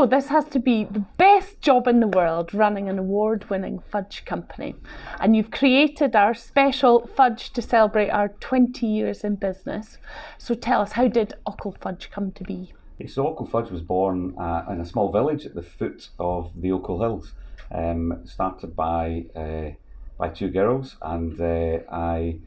So this has to be the best job in the world, running an award-winning fudge company. And you've created our special fudge to celebrate our 20 years in business. So tell us, how did Ochil Fudge come to be? So Ochil Fudge was born in a small village at the foot of the Ochil Hills. Started by two girls, and I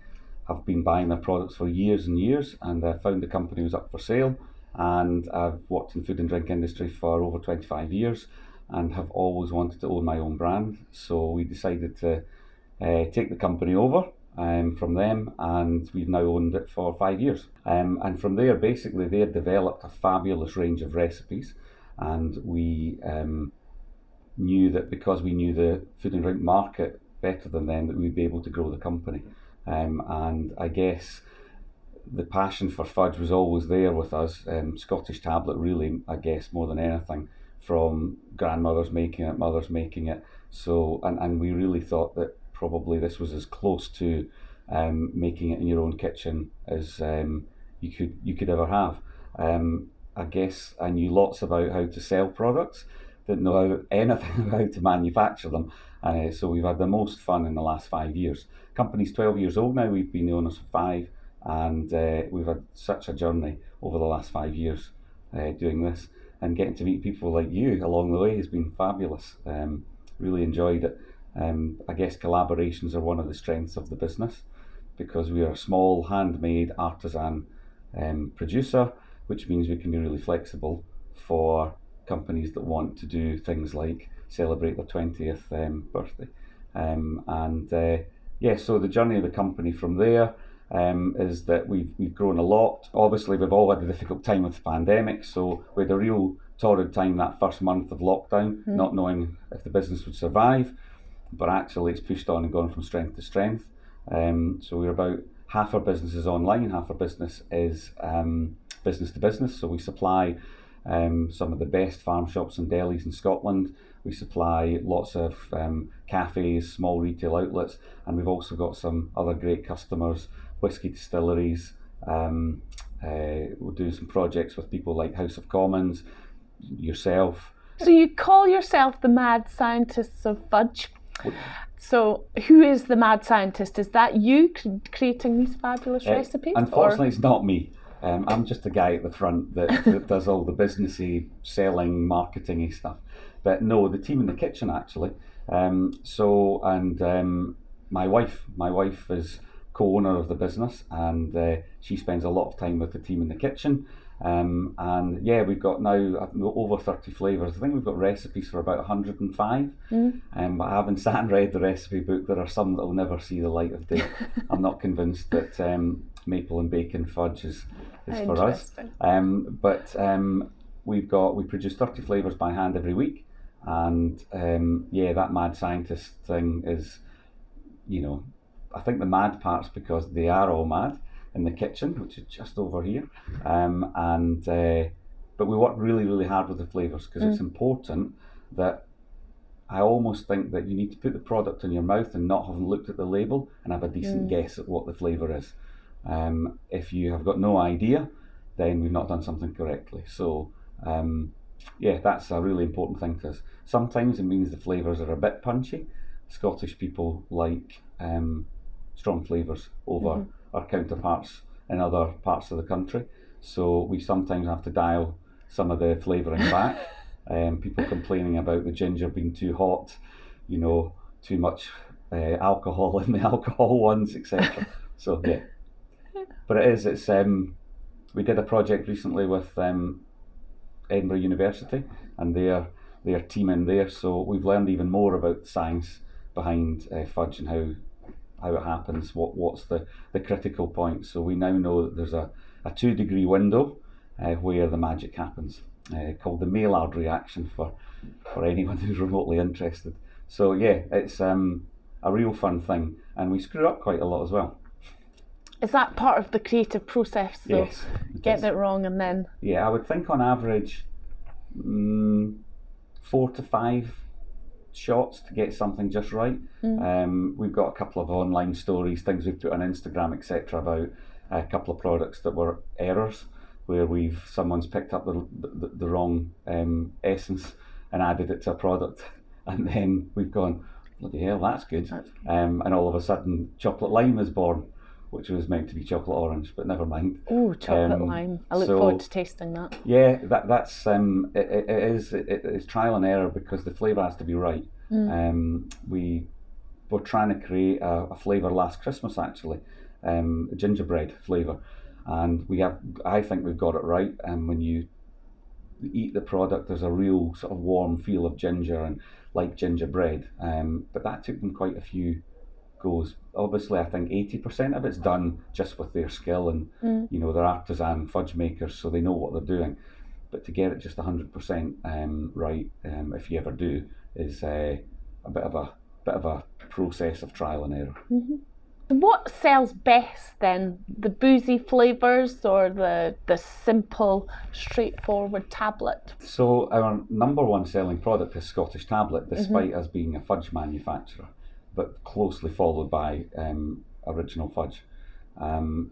have been buying their products for years and years, and I found the company was up for sale. And I've worked in the food and drink industry for over 25 years and have always wanted to own my own brand. So we decided to take the company over from them, and we've now owned it for 5 years. And from there, basically, they had developed a fabulous range of recipes, and we knew that because we knew the food and drink market better than them, that we'd be able to grow the company. And I guess the passion for fudge was always there with us. Scottish tablet, really, I guess, more than anything, from grandmothers making it, mothers making it. So, and we really thought that probably this was as close to making it in your own kitchen as you could ever have. I guess I knew lots about how to sell products, didn't know anything about how to manufacture them. So we've had the most fun in the last 5 years. Company's 12 years old now, we've been the owners for 5. And we've had such a journey over the last 5 years doing this, and getting to meet people like you along the way has been fabulous. Really enjoyed it. I guess collaborations are one of the strengths of the business, because we are a small handmade artisan producer, which means we can be really flexible for companies that want to do things like celebrate their 20th birthday. So the journey of the company from there is that we've grown a lot. Obviously, we've all had a difficult time with the pandemic, so we had a real torrid time that first month of lockdown, not knowing if the business would survive, but actually it's pushed on and gone from strength to strength. So we're about half our business is online, half our business is business to business. So we supply some of the best farm shops and delis in Scotland. We supply lots of cafes, small retail outlets, and we've also got some other great customers, whisky distilleries. We'll do some projects with people like House of Commons, yourself. So you call yourself the mad scientists of fudge. So who is the mad scientist? Is that you creating these fabulous recipes? Unfortunately, it's not me. I'm just a guy at the front that does all the businessy, selling, marketing-y stuff. But no, the team in the kitchen actually. My wife is co-owner of the business, and she spends a lot of time with the team in the kitchen. We've got now over 30 flavours. I think we've got recipes for about 105. But I haven't sat and read the recipe book. There are some that will never see the light of day. I'm not convinced that maple and bacon fudge is for us. We produce 30 flavours by hand every week, and that mad scientist thing is, I think the mad part's because they are all mad in the kitchen, which is just over here. But we work really, really hard with the flavours, because it's important that I almost think that you need to put the product in your mouth and not have looked at the label and have a decent guess at what the flavour is. If you have got no idea, then we've not done something correctly. So that's a really important thing to us. Sometimes it means the flavours are a bit punchy. Scottish people like strong flavours over our counterparts in other parts of the country. So we sometimes have to dial some of the flavouring back. People complaining about the ginger being too hot, too much alcohol in the alcohol ones, etc. So yeah. But it's we did a project recently with Edinburgh University and their team in there, so we've learned even more about the science behind fudge and how it happens, what's the critical point. So we now know that there's a 2-degree window where the magic happens, called the Maillard reaction for anyone who's remotely interested. So yeah, it's a real fun thing, and we screw up quite a lot as well. Is that part of the creative process though? Yes. Getting it wrong and then? Yeah, I would think on average 4 to 5 shots to get something just right. We've got a couple of online stories, things we've put on Instagram, etc., about a couple of products that were errors. where someone's picked up the wrong essence and added it to a product, and then we've gone, bloody hell, that's good. And all of a sudden, chocolate lime is born, which was meant to be chocolate orange, but never mind. Oh, chocolate lime! I look forward to tasting that. Yeah, that's it's trial and error because the flavour has to be right. We're trying to create a flavour last Christmas actually, a gingerbread flavour, and I think we've got it right. And when you eat the product, there's a real sort of warm feel of ginger and like gingerbread. But that took them quite a few goes. Obviously, I think 80% of it's done just with their skill and they're artisan fudge makers, so they know what they're doing. But to get it just 100% right, if you ever do, is a bit of a process of trial and error. What sells best then? The boozy flavours or the simple, straightforward tablet? So our number one selling product is Scottish tablet, despite us being a fudge manufacturer, but closely followed by original fudge. And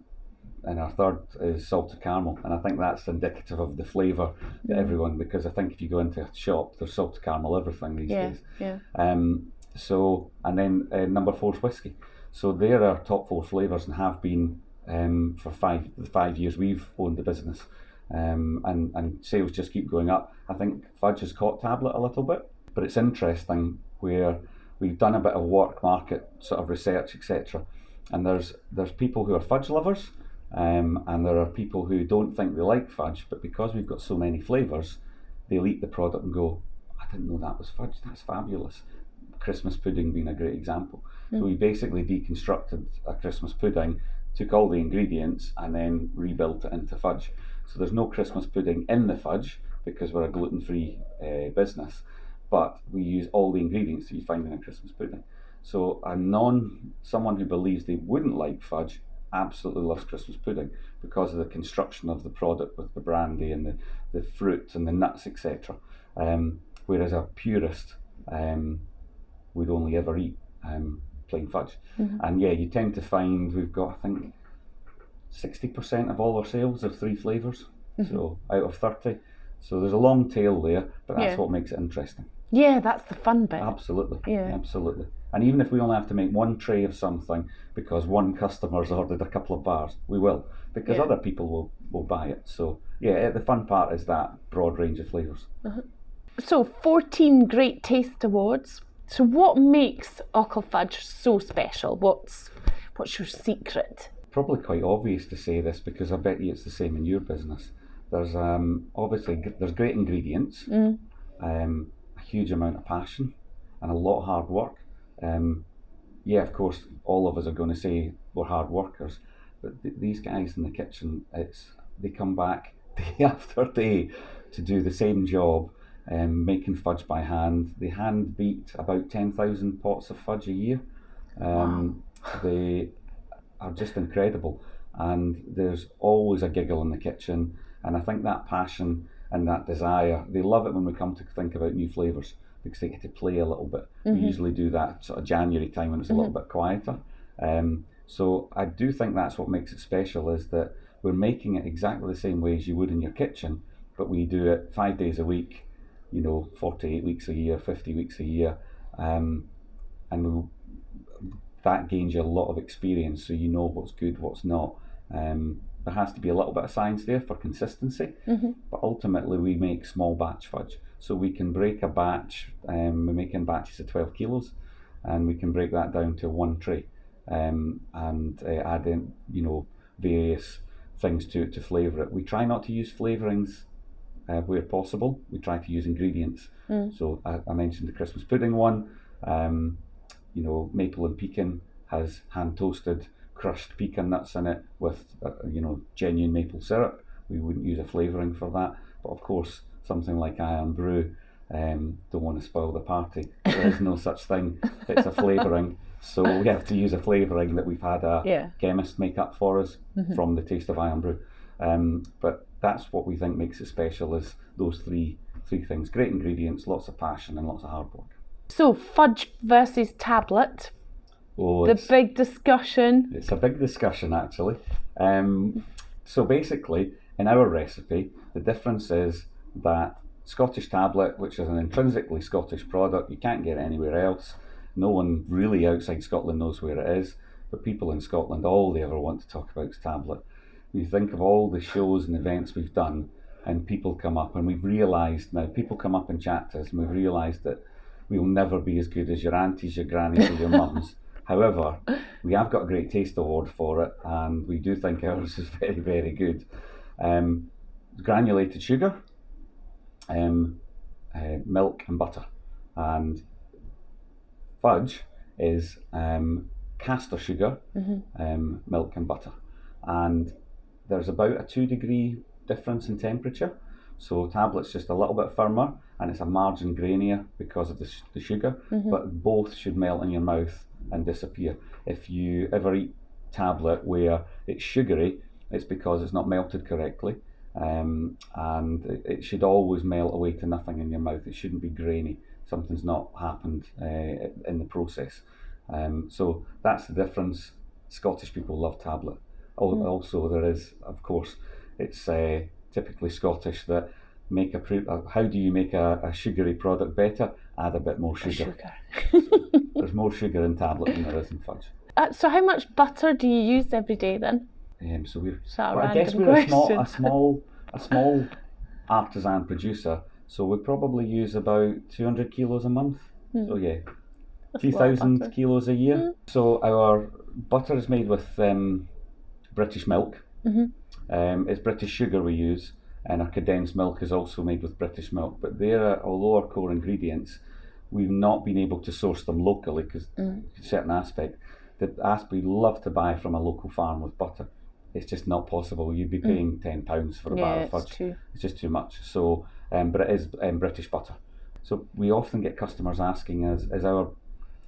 our third is salted caramel, and I think that's indicative of the flavour that everyone, because I think if you go into a shop, there's salted caramel everything these days. And then number 4 is whiskey. So they're our top 4 flavours and have been for the 5 years we've owned the business. And sales just keep going up. I think fudge has caught tablet a little bit, but it's interesting where we've done a bit of work, market sort of research, etc. And there's people who are fudge lovers, and there are people who don't think they like fudge, but because we've got so many flavours, they'll eat the product and go, I didn't know that was fudge, that's fabulous. Christmas pudding being a great example. So we basically deconstructed a Christmas pudding, took all the ingredients and then rebuilt it into fudge. So there's no Christmas pudding in the fudge because we're a gluten-free business, but we use all the ingredients that you find in a Christmas pudding. So someone who believes they wouldn't like fudge absolutely loves Christmas pudding because of the construction of the product with the brandy and the fruit and the nuts, etc. Whereas a purist would only ever eat plain fudge. And yeah, you tend to find we've got, I think, 60% of all our sales are 3 flavours, so out of 30. So there's a long tail there, but that's what makes it interesting. Yeah, that's the fun bit. Absolutely. Yeah. Absolutely. And even if we only have to make 1 tray of something because one customer's ordered a couple of bars, we will, because other people will buy it. So yeah, the fun part is that broad range of flavours. So 14 Great Taste Awards. So what makes Ochil Fudge so special? What's your secret? Probably quite obvious to say this because I bet you it's the same in your business. There's obviously there's great ingredients, a huge amount of passion, and a lot of hard work. Yeah, of course, all of us are going to say we're hard workers, but these guys in the kitchen, they come back day after day to do the same job. Making fudge by hand. They hand beat about 10,000 pots of fudge a year. Wow. They are just incredible, and there's always a giggle in the kitchen, and I think that passion and that desire, they love it when we come to think about new flavours because they get to play a little bit. We usually do that sort of January time when it's a little bit quieter. So I do think that's what makes it special, is that we're making it exactly the same way as you would in your kitchen, but we do it 5 days a week, 48 weeks a year, 50 weeks a year, and that gains you a lot of experience, so you know what's good, what's not. There has to be a little bit of science there for consistency, but ultimately we make small batch fudge, so we can break a batch. We make in batches of 12 kilos, and we can break that down to 1 tray, and add in various things to flavour it. We try not to use flavourings where possible. We try to use ingredients. So I mentioned the Christmas pudding one. Maple and pecan has hand toasted crushed pecan nuts in it with genuine maple syrup. We wouldn't use a flavouring for that, but of course something like Iron Brew, don't want to spoil the party, there is no such thing. It's a flavouring, so we have to use a flavouring that we've had a chemist make up for us from the taste of Iron Brew. But that's what we think makes it special, is those three things: great ingredients, lots of passion, and lots of hard work. So fudge versus tablet. Oh, the big discussion. It's a big discussion, actually. So basically, in our recipe, the difference is that Scottish tablet, which is an intrinsically Scottish product, you can't get it anywhere else. No one really outside Scotland knows where it is, but people in Scotland, all they ever want to talk about is tablet. You think of all the shows and events we've done, and people come up, and we've realised now, people come up and chat to us, and we've realised that we'll never be as good as your aunties, your grannies, or your mums. However, we have got a Great Taste Award for it, and we do think ours is very, very good. Granulated sugar, milk and butter. And fudge is caster sugar, milk and butter. And there's about a 2-degree difference in temperature. So tablet's just a little bit firmer, and it's a margin grainier because of the sugar, but both should melt in your mouth and disappear. If you ever eat tablet where it's sugary, it's because it's not melted correctly, and it should always melt away to nothing in your mouth. It shouldn't be grainy. Something's not happened in the process. So that's the difference. Scottish people love tablet. Also, there is, of course, it's typically Scottish that make how do you make a sugary product better? Add a bit more sugar. There's more sugar in tablet than there is in fudge. So how much butter do you use every day then? So we're, I guess we're a small artisan producer, so we probably use about 200 kilos a month. So yeah, 2,000 kilos a year. So our butter is made with British milk. It's British sugar we use, and our condensed milk is also made with British milk. But although our core ingredients, we've not been able to source them locally because a certain aspect. We'd love to buy from a local farm with butter. It's just not possible. You'd be paying £10 for a bar of fudge. It's just too much. So, but it is British butter. So we often get customers asking us, is our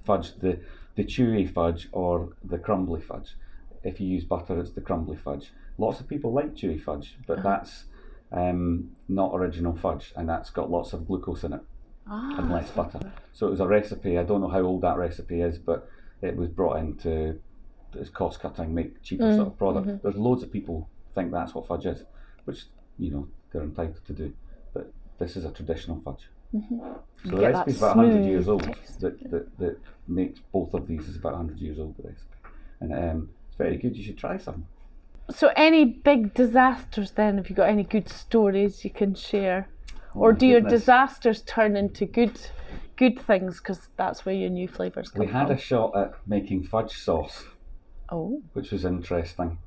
fudge the chewy fudge or the crumbly fudge? If you use butter, it's the crumbly fudge. Lots of people like chewy fudge, but that's not original fudge, and that's got lots of glucose in it and less butter. So it was a recipe. I don't know how old that recipe is, but it was brought in to, it's cost cutting, make cheaper sort of product. There's loads of people think that's what fudge is, which they're entitled to do. But this is a traditional fudge. So the recipe's about 100 years old. That makes both of these is about 100 years old, the recipe, and it's very good. You should try some. So any big disasters then? Have you got any good stories you can share? Or do your disasters turn into good things, because that's where your new flavours come from? We had a shot at making fudge sauce, which was interesting.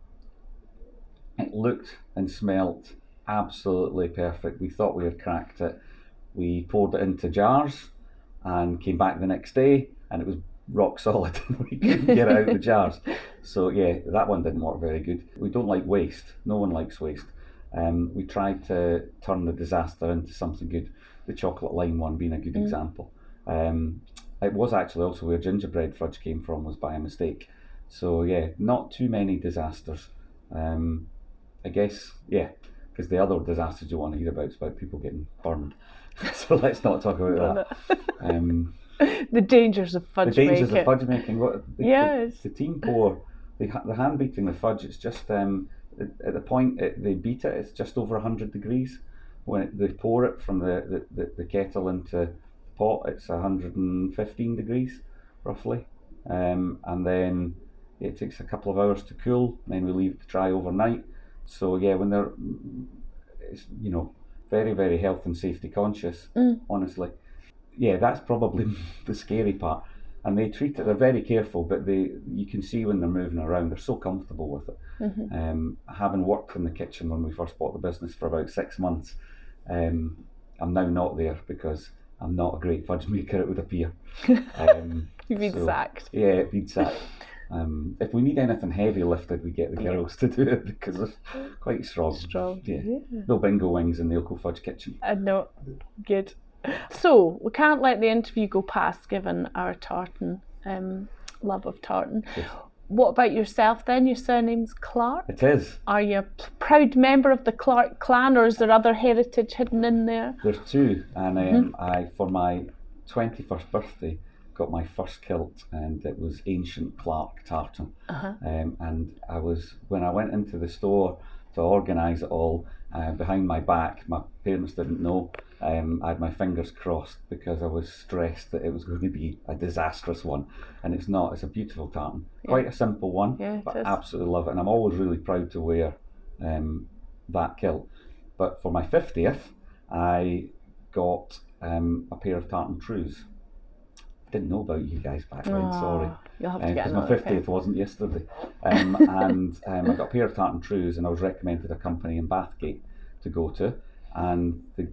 It looked and smelt absolutely perfect. We thought we had cracked it. We poured it into jars and came back the next day, and it was rock solid. We couldn't get it out of the jars. So yeah, that one didn't work very good. We don't like waste. No one likes waste. We tried to turn the disaster into something good. The chocolate lime one being a good example. It was actually also where gingerbread fudge came from, was by a mistake. So yeah, not too many disasters. I guess, because the other disasters you want to hear about is about people getting burned. So let's not talk about that. The dangers of fudge making. The dangers of fudge making. The team pour, the hand beating the fudge, it's just at the point they beat it, it's just over 100 degrees. When they pour it from the kettle into the pot, it's 115 degrees roughly, and then it takes a couple of hours to cool. Then we leave it to dry overnight. So yeah, when it's very, very health and safety conscious, honestly. Yeah, that's probably the scary part. And they treat it, they're very careful, but you can see when they're moving around, they're so comfortable with it. Having worked in the kitchen when we first bought the business for about 6 months, I'm now not there because I'm not a great fudge maker, it would appear. You've been sacked. Yeah, been sacked. If we need anything heavy lifted, we get the girls to do it because they're quite strong. Yeah. No bingo wings in the Ochil Fudge kitchen. No, good. So we can't let the interview go past, given our tartan love of tartan. Yes. What about yourself then? Your surname's Clark? It is. Are you a proud member of the Clark clan, or is there other heritage hidden in there? There's two, and I, for my 21st birthday, got my first kilt, and it was ancient Clark tartan. And when I went into the store to organise it all behind my back. My parents didn't know. I had my fingers crossed because I was stressed that it was going to be a disastrous one, and it's not. It's a beautiful tartan. Quite a simple one, but absolutely love it, and I'm always really proud to wear that kilt. But for my 50th, I got a pair of tartan trews. Didn't know about you guys back then, sorry. You'll have to get my 50th wasn't yesterday. And I got a pair of tartan trews, and I was recommended a company in Bathgate to go to. And the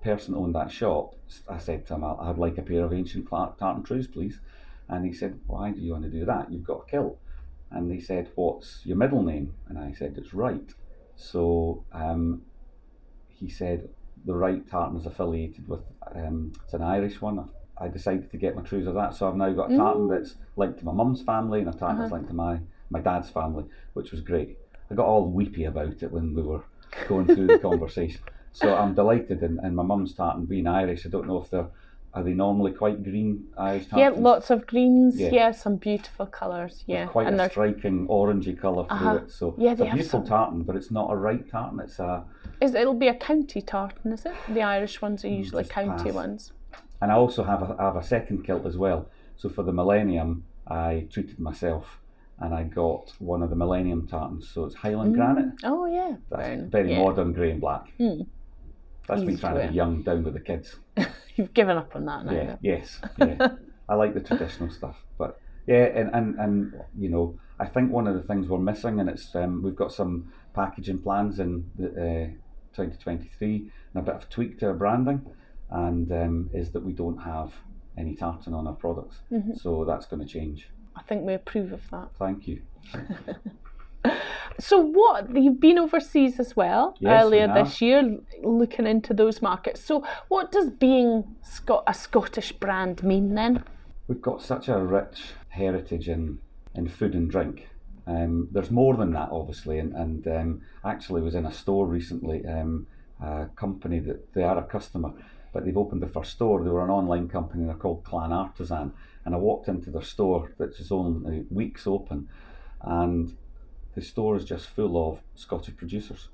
person who owned that shop, I said to him, I'd like a pair of ancient Clark tartan trews, please. And he said, why do you want to do that? You've got a kilt. And he said, what's your middle name? And I said, it's Wright. So he said, the Wright tartan is affiliated with, it's an Irish one. I decided to get my trews of that, so I've now got a tartan that's linked to my mum's family and a tartan that's linked to my dad's family, which was great. I got all weepy about it when we were going through the conversation. So I'm delighted, and my mum's tartan being Irish, I don't know if are they normally quite green Irish tartans? Yeah, lots of greens, some beautiful colours, There's quite a striking orangey colour through it, so it's a beautiful tartan, but it's not a Wright tartan, it's a... It'll be a county tartan, is it? The Irish ones are usually county ones. And I also have a second kilt as well. So for the Millennium, I treated myself, and I got one of the Millennium tartans. So it's Highland granite. Oh yeah, that's very modern, grey and black. That's me trying to be young down with the kids. You've given up on that now. Yeah, yes, yeah. I like the traditional stuff, but yeah, and you know, I think one of the things we're missing, and it's we've got some packaging plans in the 2023, and a bit of tweak to our branding. And is that we don't have any tartan on our products. So that's going to change. I think we approve of that. Thank you. So you've been overseas as well earlier this year, looking into those markets. So what does being a Scottish brand mean then? We've got such a rich heritage in food and drink. There's more than that, obviously, and actually was in a store recently, a company that they are a customer, but they've opened the first store. They were an online company, they're called Clan Artisan, and I walked into their store, which is only weeks open, and the store is just full of Scottish producers,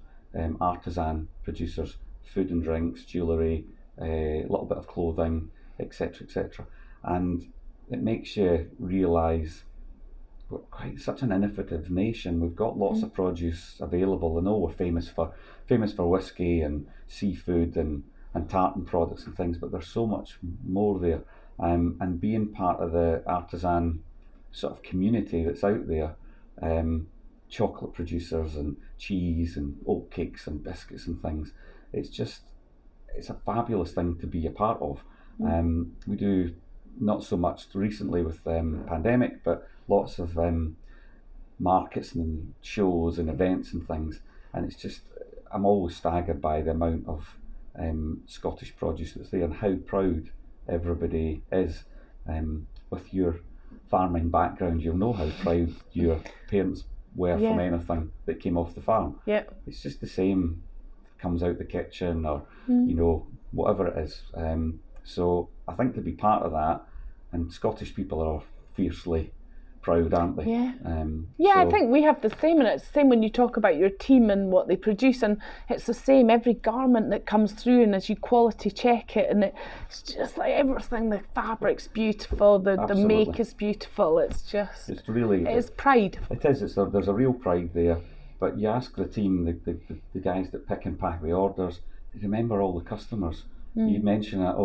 artisan producers, food and drinks, jewellery, a little bit of clothing, etc., etc. And it makes you realise we're quite such an innovative nation. We've got lots of produce available. I know we're famous for whiskey and seafood and tartan products and things, but there's so much more there. And being part of the artisan sort of community that's out there, chocolate producers and cheese and oat cakes and biscuits and things, it's a fabulous thing to be a part of. We do not so much recently with pandemic, but lots of markets and shows and events and things, and it's just, I'm always staggered by the amount of Scottish produce that's there and how proud everybody is. With your farming background, you'll know how proud your parents were from anything that came off the farm. It's just the same, comes out the kitchen or you know, whatever it is. So I think to be part of that, and Scottish people are fiercely proud, aren't they? I think we have the same, and it's the same when you talk about your team and what they produce, and it's the same every garment that comes through, and as you quality check it, and it's just like everything, the fabric's beautiful, the make is beautiful, it's pride. It is, there's a real pride there, but you ask the team, the guys that pick and pack the orders, they remember all the customers. You mention that,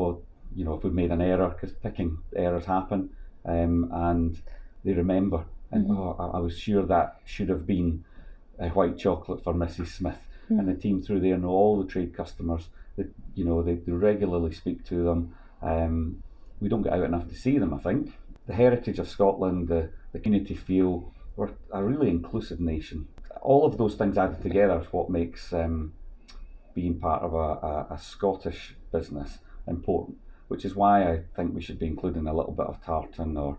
you know, if we've made an error, because picking errors happen, and they remember, and I was sure that should have been a white chocolate for Mrs. Smith, and the team through there know all the trade customers. That, you know, they regularly speak to them. We don't get out enough to see them, I think. The heritage of Scotland, the community feel, we're a really inclusive nation. All of those things added together is what makes being part of a Scottish business important, which is why I think we should be including a little bit of tartan or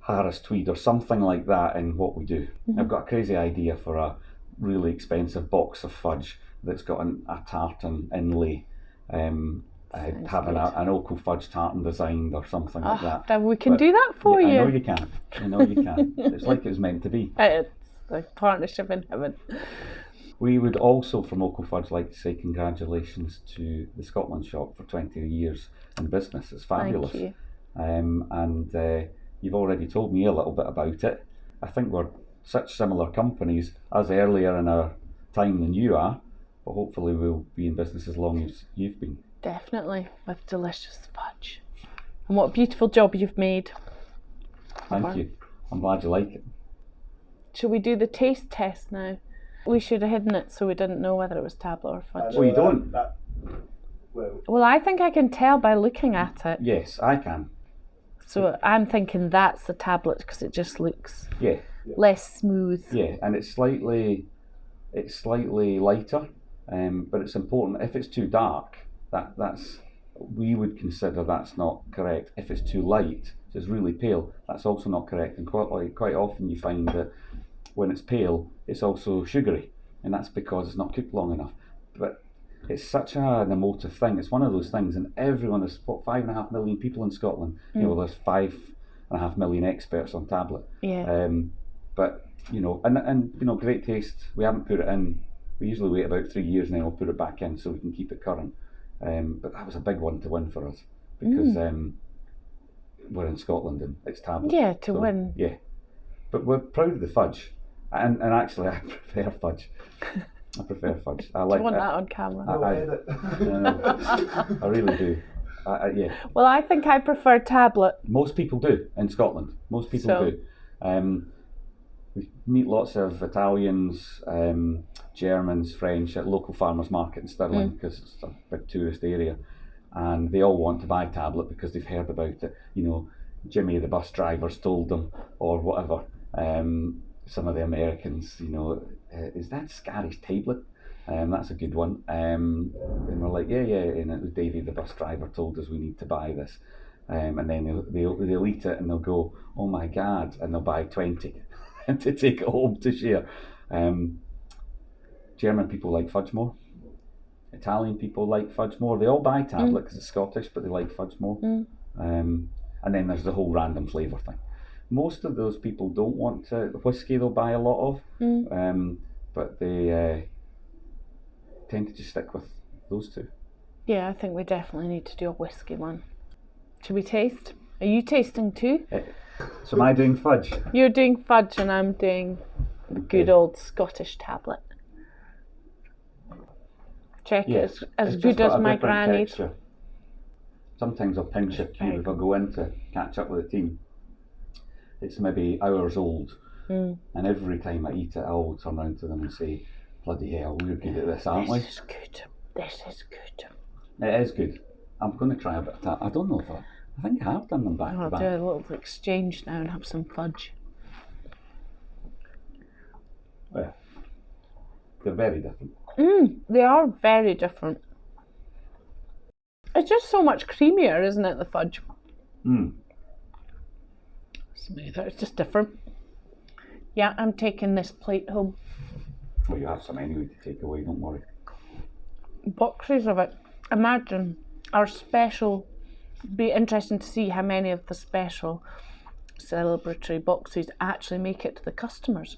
Harris tweed or something like that in what we do. I've got a crazy idea for a really expensive box of fudge that's got a tartan inlay, having an Ochil Fudge tartan designed or something like that. Then we can do that for you. I know you can. It's like it was meant to be. It's like partnership in heaven. We would also, from Ochil Fudge, like to say congratulations to the Scotland Shop for 20 years in business. It's fabulous. Thank you. And you've already told me a little bit about it. I think we're such similar companies, as earlier in our time than you are, but hopefully we'll be in business as long as you've been. Definitely, with delicious fudge. And what a beautiful job you've made. Thank you. I'm glad you like it. Shall we do the taste test now? We should have hidden it so we didn't know whether it was tablet or fudge. Oh, you don't? Well, I think I can tell by looking at it. Yes, I can. So I'm thinking that's the tablet because it just looks Yeah. less smooth. Yeah, and it's slightly lighter, but it's important. If it's too dark, that's we would consider that's not correct. If it's too light, so it's really pale, that's also not correct. And quite often you find that when it's pale, it's also sugary, and that's because it's not cooked long enough. But it's such an emotive thing. It's one of those things, and everyone, there's 5.5 million people in Scotland. You know, there's 5.5 million experts on tablet. Yeah. But you know, and you know, great taste. We haven't put it in. We usually wait about 3 years and then we'll put it back in so we can keep it current. But that was a big one to win for us because we're in Scotland and it's tablet. Yeah, to win. Yeah, but we're proud of the fudge, and actually I prefer fudge. I prefer fudge. I like. Do you want that on camera? I really do. Yeah. Well, I think I prefer tablet. Most people do in Scotland. Most people do. We meet lots of Italians, Germans, French at local farmers market in Stirling because it's a big tourist area, and they all want to buy tablet because they've heard about it. You know, Jimmy the bus driver's told them or whatever. Some of the Americans, you know, is that Scari's tablet? That's a good one. And we're like, yeah, and it was Davy the bus driver told us we need to buy this. And then they'll eat it and they'll go, oh my God, and they'll buy 20 and to take it home to share. German people like fudge more. Italian people like fudge more. They all buy tablet because it's Scottish, but they like fudge more. And then there's the whole random flavour thing. Most of those people don't want whiskey. They'll buy a lot of, but they tend to just stick with those two. Yeah, I think we definitely need to do a whiskey one. Should we taste? Are you tasting too? So am I doing fudge? You're doing fudge and I'm doing the good old Scottish tablet. Check it's as good as my granny's. Texture. Sometimes I'll pinch a cube if I go in to catch up with the team. It's maybe hours old, and every time I eat it, I always turn around to them and say, bloody hell, we're good at this, aren't we? This is good. This is good. It is good. I'm going to try a bit of that. I don't know if I think I have done them back to back. I'll do a little exchange now and have some fudge. Yeah. They're very different. They are very different. It's just so much creamier, isn't it, the fudge? Smoother, it's just different. Yeah, I'm taking this plate home. Well, you have some anyway to take away, don't worry. Boxes of it. Imagine our special, be interesting to see how many of the special celebratory boxes actually make it to the customers.